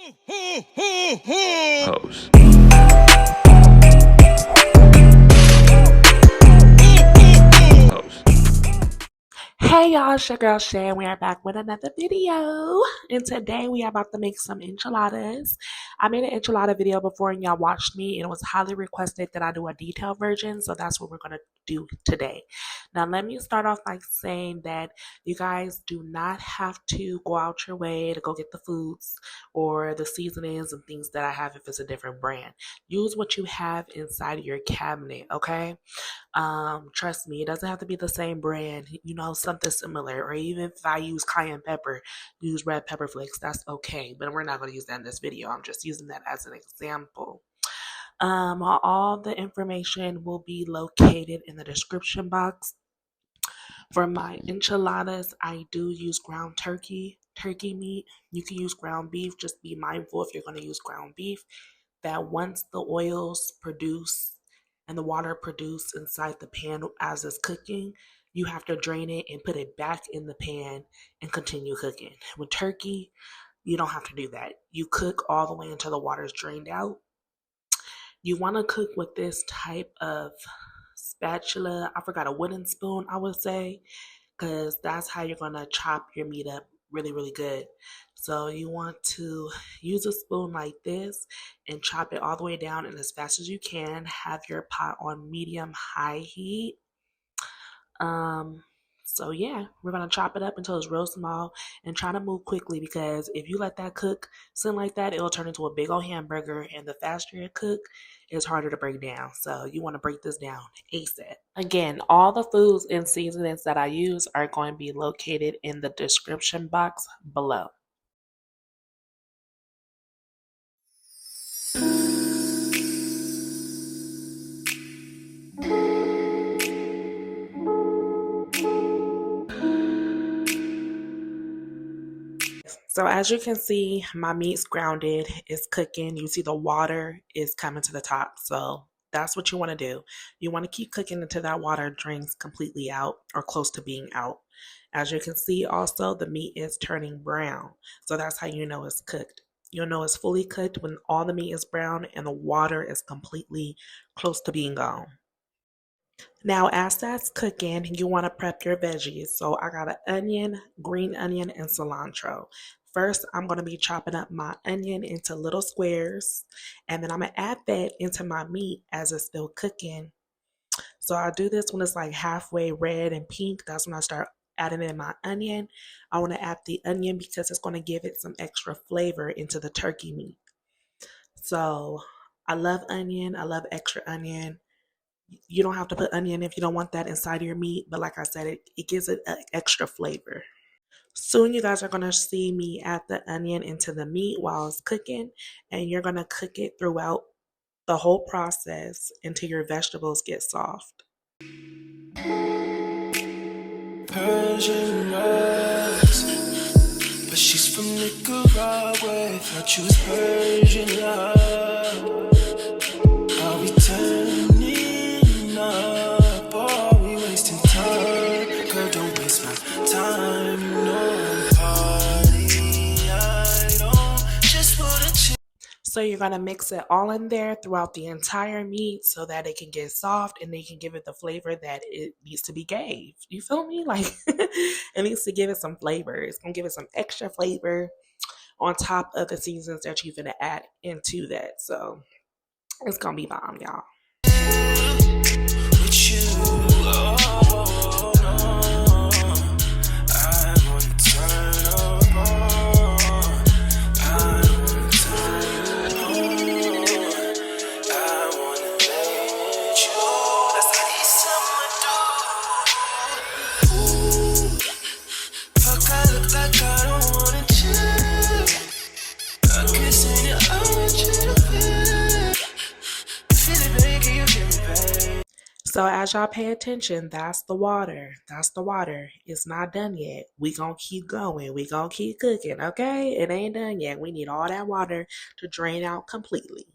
Hoes. Hey y'all, it's your girl Shay, and we are back with another video. And today we are about to make some enchiladas. I made an enchilada video before and y'all watched me, and it was highly requested that I do a detailed version, so that's what we're going to do today. Now let me start off by saying that you guys do not have to go out your way to go get the foods or the seasonings and things that I have if it's a different brand. Use what you have inside of your cabinet, okay? Trust me, it doesn't have to be the same brand, you know, something similar. Or even if I use cayenne pepper, use red pepper flakes, that's okay. But we're not going to use that in this video. I'm just using that as an example. All the information will be located in the description box. For my enchiladas, I do use ground turkey meat. You can use ground beef. Just be mindful if you're going to use ground beef that once the oils produce and the water produced inside the pan as it's cooking, you have to drain it and put it back in the pan and continue cooking. With turkey, you don't have to do that. You cook all the way until the water is drained out. You want to cook with this type of spatula. I forgot, a wooden spoon, I would say, because that's how you're going to chop your meat up really good. So you want to use a spoon like this and chop it all the way down, and as fast as you can. Have your pot on medium-high heat. So yeah, we're going to chop it up until it's real small and try to move quickly, because if you let that cook something like that, it'll turn into a big old hamburger, and the faster it cook, it's harder to break down. So you want to break this down ASAP. Again, all the foods and seasonings that I use are going to be located in the description box below. So as you can see, my meat's grounded, it's cooking. You see the water is coming to the top. So that's what you want to do. You want to keep cooking until that water drains completely out or close to being out. As you can see also, the meat is turning brown. So that's how you know it's cooked. You'll know it's fully cooked when all the meat is brown and the water is completely close to being gone. Now, as that's cooking, you want to prep your veggies. So I got an onion, green onion, and cilantro. First, I'm going to be chopping up my onion into little squares, and then I'm going to add that into my meat as it's still cooking. So I'll do this when it's like halfway red and pink. That's when I start adding in my onion. I want to add the onion because it's going to give it some extra flavor into the turkey meat. So I love onion. I love extra onion. You don't have to put onion if you don't want that inside of your meat, but like I said, it gives it an extra flavor. Soon you guys are going to see me add the onion into the meat while it's cooking, and you're going to cook it throughout the whole process until your vegetables get soft. Persian rose, but she's from Nicaragua. Thought she was Persian love. Are we turning up? Or are we wasting time? Girl, don't waste my time. No party, I don't just wanna chill. So you're going to mix it all in there throughout the entire meat so that it can get soft and they can give it the flavor that it needs to be gave. You feel me? Like it needs to give it some flavor. It's going to give it some extra flavor on top of the seasons that you're going to add into that. So it's going to be bomb, y'all. With you, oh, no. I wanna turn up on. I wanna turn on. I wanna let you. That's how these summer do. Fuck, I look like I don't wanna chill. I'm kissing you, I want you to feel. Feel it, baby, can you give me back? So as y'all pay attention, that's the water. That's the water. It's not done yet. We gonna keep going. We gonna keep cooking, okay? It ain't done yet. We need all that water to drain out completely.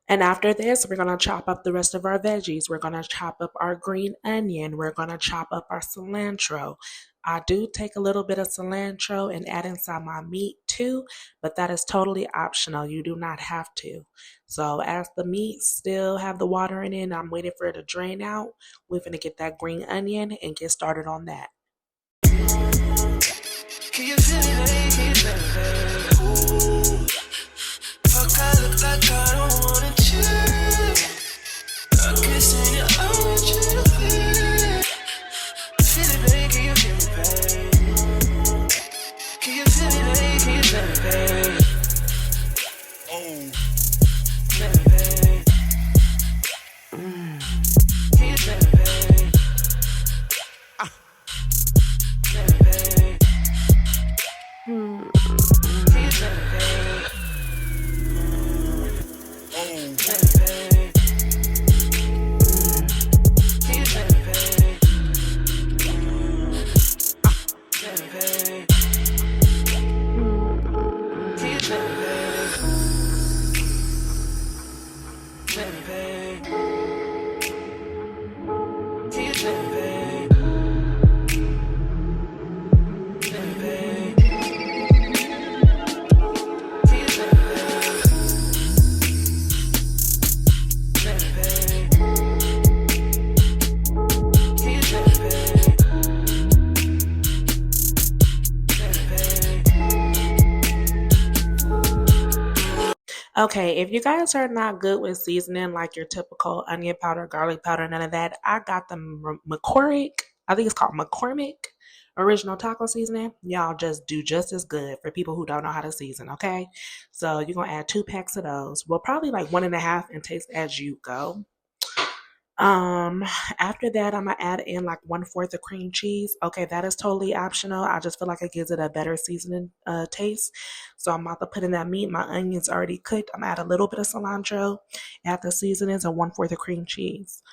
And after this, we're going to chop up the rest of our veggies. We're going to chop up our green onion. We're going to chop up our cilantro. I do take a little bit of cilantro and add inside my meat too, but that is totally optional. You do not have to. So as the meat still have the water in it and I'm waiting for it to drain out, we're going to get that green onion and get started on that. Can you feel it, can you feel it? Ooh, fuck, I look like I don't wanna chill. I'm kissing you, I want you to feel it. Feel it, babe, can you feel it, babe? Can you feel it, babe, can you feel it, babe? Oh, feel it, babe. Can you feel it, babe? Feel it, babe. Can you feel it, babe? Oh, feel it, babe. Can you feel it, babe? Feel it, babe. Can you feel it, babe? Feel it, babe. Can you feel it, babe? Feel it, babe. Can you feel it, babe? Feel it, babe. Can you feel it, babe? Feel it, babe. Okay, if you guys are not good with seasoning like your typical onion powder, garlic powder, none of that, I got the Mcorrmick. I think it's called Mcorrmick original taco seasoning. Y'all just do just as good for people who don't know how to season, okay? So you're gonna add 2 packs of those. Well, probably like 1.5 and taste as you go. Um, After that, I'm gonna add in like 1/4 of cream cheese. Okay, that is totally optional. I just feel like it gives it a better seasoning taste. So I'm about to put in that meat. My onions already cooked. I'm gonna add a little bit of cilantro, add the seasonings, and 1/4 of cream cheese.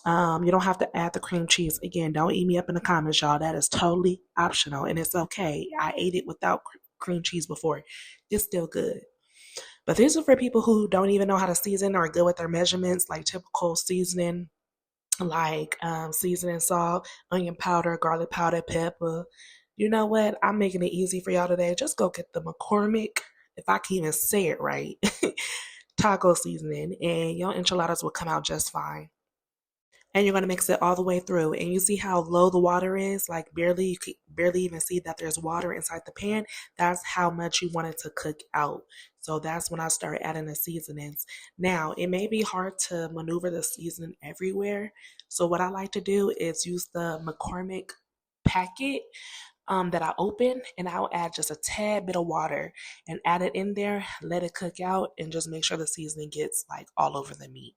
You don't have to add the cream cheese. Again, don't eat me up in the comments, y'all. That is totally optional, and it's okay. I ate it without cream cheese before. It's still good. But these are for people who don't even know how to season or are good with their measurements, like typical seasoning, like seasoning salt, onion powder, garlic powder, pepper. You know what? I'm making it easy for y'all today. Just go get the McCormick, if I can even say it right, taco seasoning, and your enchiladas will come out just fine. And you're going to mix it all the way through, and you see how low the water is, like barely, you could barely even see that there's water inside the pan. That's how much you want it to cook out. So that's when I start adding the seasonings. Now it may be hard to maneuver the seasoning everywhere, so what I like to do is use the McCormick packet that I open, and I'll add just a tad bit of water and add it in there, let it cook out, and just make sure the seasoning gets like all over the meat.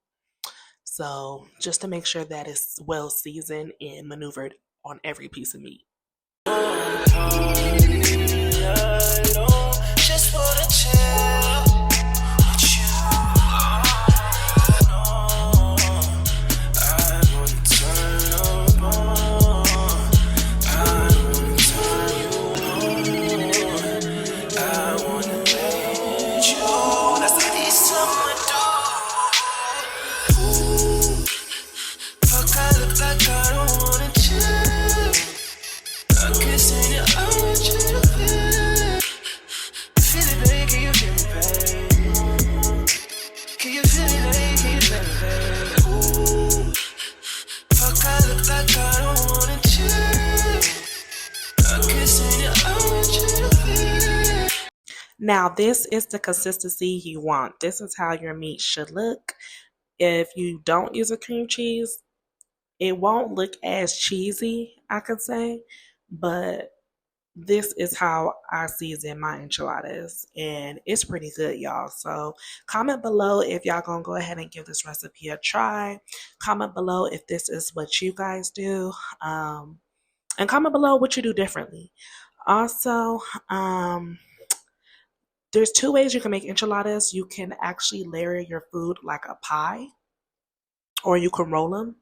So just to make sure that it's well seasoned and maneuvered on every piece of meat. Just wanna chill with you. I wanna turn up on. I wanna turn you on. I wanna let you. That's what these summer do. Ooh, fuck, I look like I don't wanna chill. I'm kissing you, I want you to feel it. Feel it, babe, can you feel it, babe? Can you feel it, babe, can you feel it, babe? Ooh, fuck, I look like I don't wanna chill. I'm kissing you, I want you to feel it. Now this is the consistency you want. This is how your meat should look. If you don't use a cream cheese, it won't look as cheesy, I could say, but this is how I season my enchiladas, and it's pretty good, y'all. So comment below if y'all gonna go ahead and give this recipe a try. Comment below if this is what you guys do, and comment below what you do differently. Also, there's 2 ways you can make enchiladas. You can actually layer your food like a pie, or you can roll them.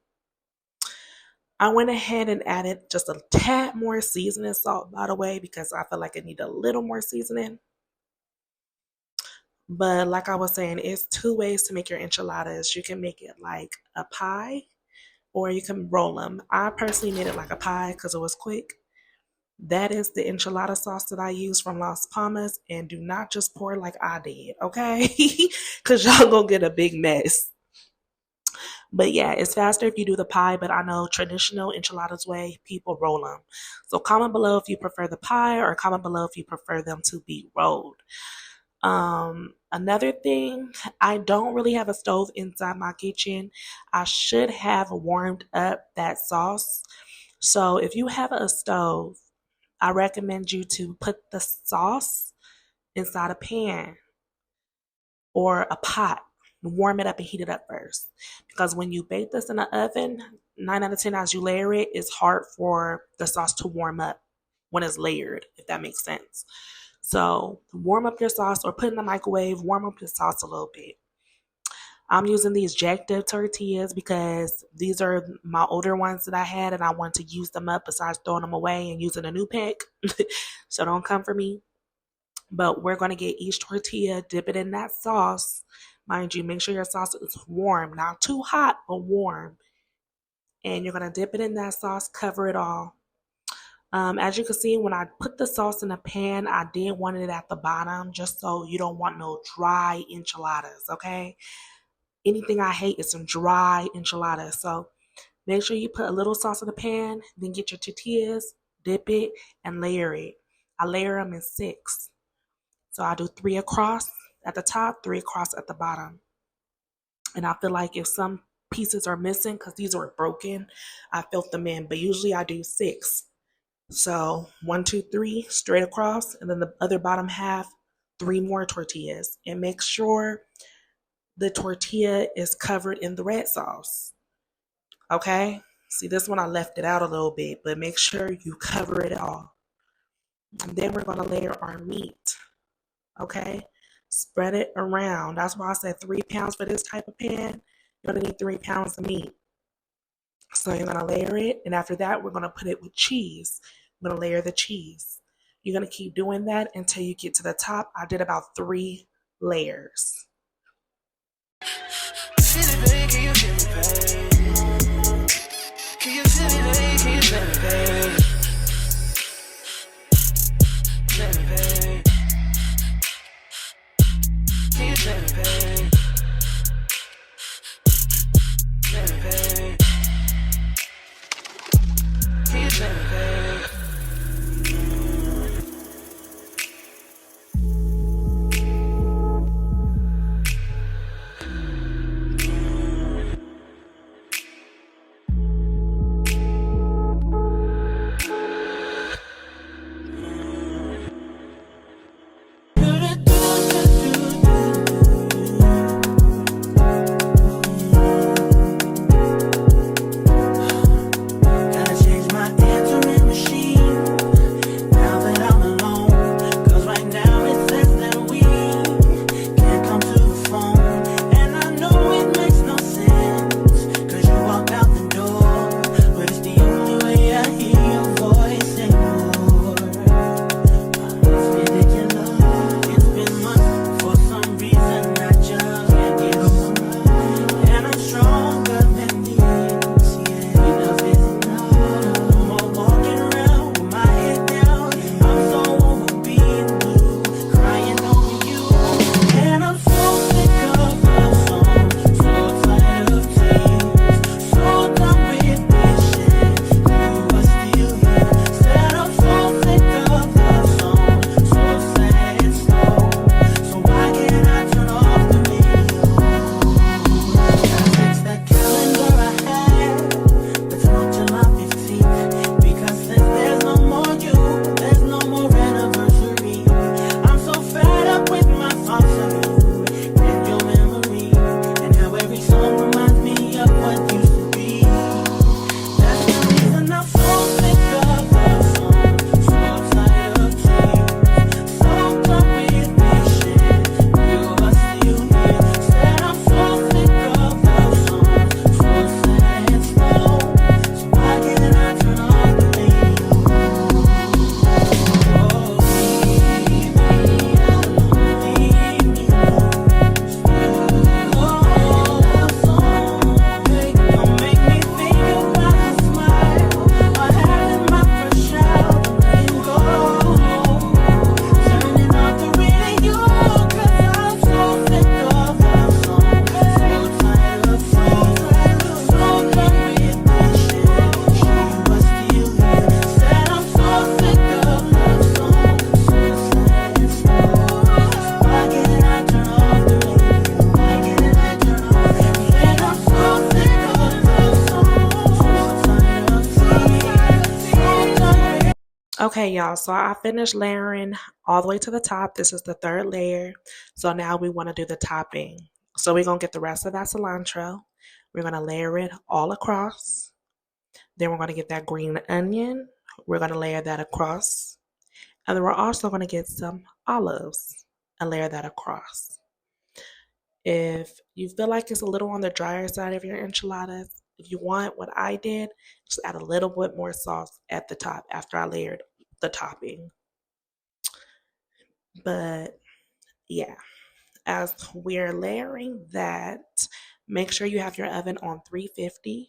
I went ahead and added just a tad more seasoning salt, by the way, because I feel like it needed a little more seasoning. But like I was saying, it's 2 ways to make your enchiladas. You can make it like a pie, or you can roll them. I personally made it like a pie because it was quick. That is the enchilada sauce that I use from Las Palmas. And do not just pour like I did, okay? Because y'all gonna get a big mess. But yeah, it's faster if you do the pie, but I know traditional enchiladas way, people roll them. So comment below if you prefer the pie or comment below if you prefer them to be rolled. Another thing, I don't really have a stove inside my kitchen. I should have warmed up that sauce. So if you have a stove, I recommend you to put the sauce inside a pan or a pot. Warm it up and heat it up first. Because when you bake this in the oven, 9 out of 10 as you layer it, it's hard for the sauce to warm up when it's layered, if that makes sense. So warm up your sauce or put in the microwave, warm up your sauce a little bit. I'm using these jacked up tortillas because these are my older ones that I had and I want to use them up besides throwing them away and using a new pack. So don't come for me. But we're going to get each tortilla, dip it in that sauce. Mind you, make sure your sauce is warm, not too hot, but warm. And you're going to dip it in that sauce, cover it all. As you can see, when I put the sauce in a pan, I did want it at the bottom just so you don't want no dry enchiladas, okay? Anything I hate is some dry enchiladas. So make sure you put a little sauce in the pan, then get your tortillas, dip it, and layer it. I layer them in 6. So I do 3 across at the top, 3 across at the bottom. And I feel like if some pieces are missing, because these are broken, I filled them in. But usually I do 6. So 1, 2, 3 straight across, and then the other bottom half, 3 more tortillas. And make sure the tortilla is covered in the red sauce. Okay? See, this one I left it out a little bit, but make sure you cover it all. And then we're going to layer our meat. Okay? Spread it around. That's why I said 3 pounds for this type of pan. You're going to need 3 pounds of meat. So you're going to layer it, and after that, we're going to put it with cheese. I'm going to layer the cheese. You're going to keep doing that until you get to the top. I did about 3 layers. Okay, y'all, so I finished layering all the way to the top. This is the third layer. So now we want to do the topping. So we're going to get the rest of that cilantro. We're going to layer it all across. Then we're going to get that green onion. We're going to layer that across. And then we're also going to get some olives and layer that across. If you feel like it's a little on the drier side of your enchiladas, if you want what I did, just add a little bit more sauce at the top after I layered the topping. But yeah, as we're layering that, make sure you have your oven on 350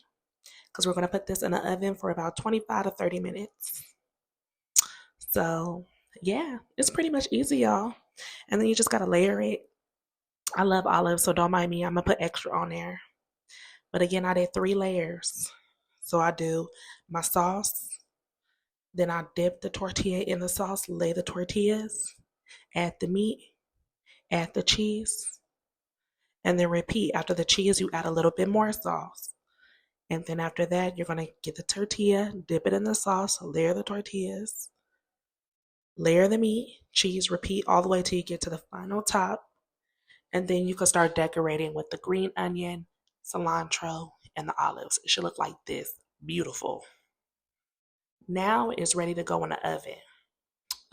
because we're going to put this in the oven for about 25 to 30 minutes. So yeah, it's pretty much easy, y'all. And then you just got to layer it. I love olives, so don't mind me. I'm going to put extra on there. But again, I did 3 layers. So I do my sauce, then I dip the tortilla in the sauce, lay the tortillas, add the meat, add the cheese, and then repeat. After the cheese, you add a little bit more sauce. And then after that, you're going to get the tortilla, dip it in the sauce, layer the tortillas, layer the meat, cheese, repeat all the way till you get to the final top. And then you can start decorating with the green onion, cilantro, and the olives. It should look like this. Beautiful. Now it's ready to go in the oven.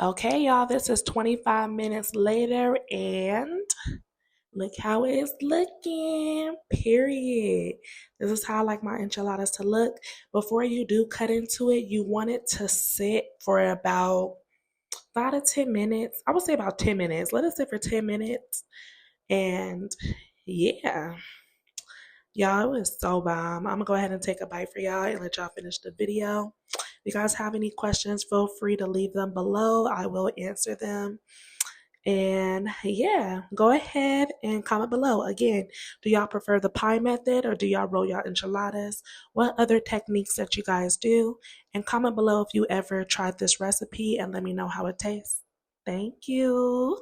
Okay, y'all, this is 25 minutes later, and look how it's looking, period. This is how I like my enchiladas to look. Before you do cut into it, you want it to sit for about 5 to 10 minutes. I would say about 10 minutes. Let it sit for 10 minutes. And yeah, y'all, it was so bomb. I'm going to go ahead and take a bite for y'all and let y'all finish the video. If you guys have any questions, feel free to leave them below. I will answer them. And yeah, go ahead and comment below. Again, do y'all prefer the pie method or do y'all roll y'all enchiladas? What other techniques that you guys do? And comment below if you ever tried this recipe and let me know how it tastes. Thank you.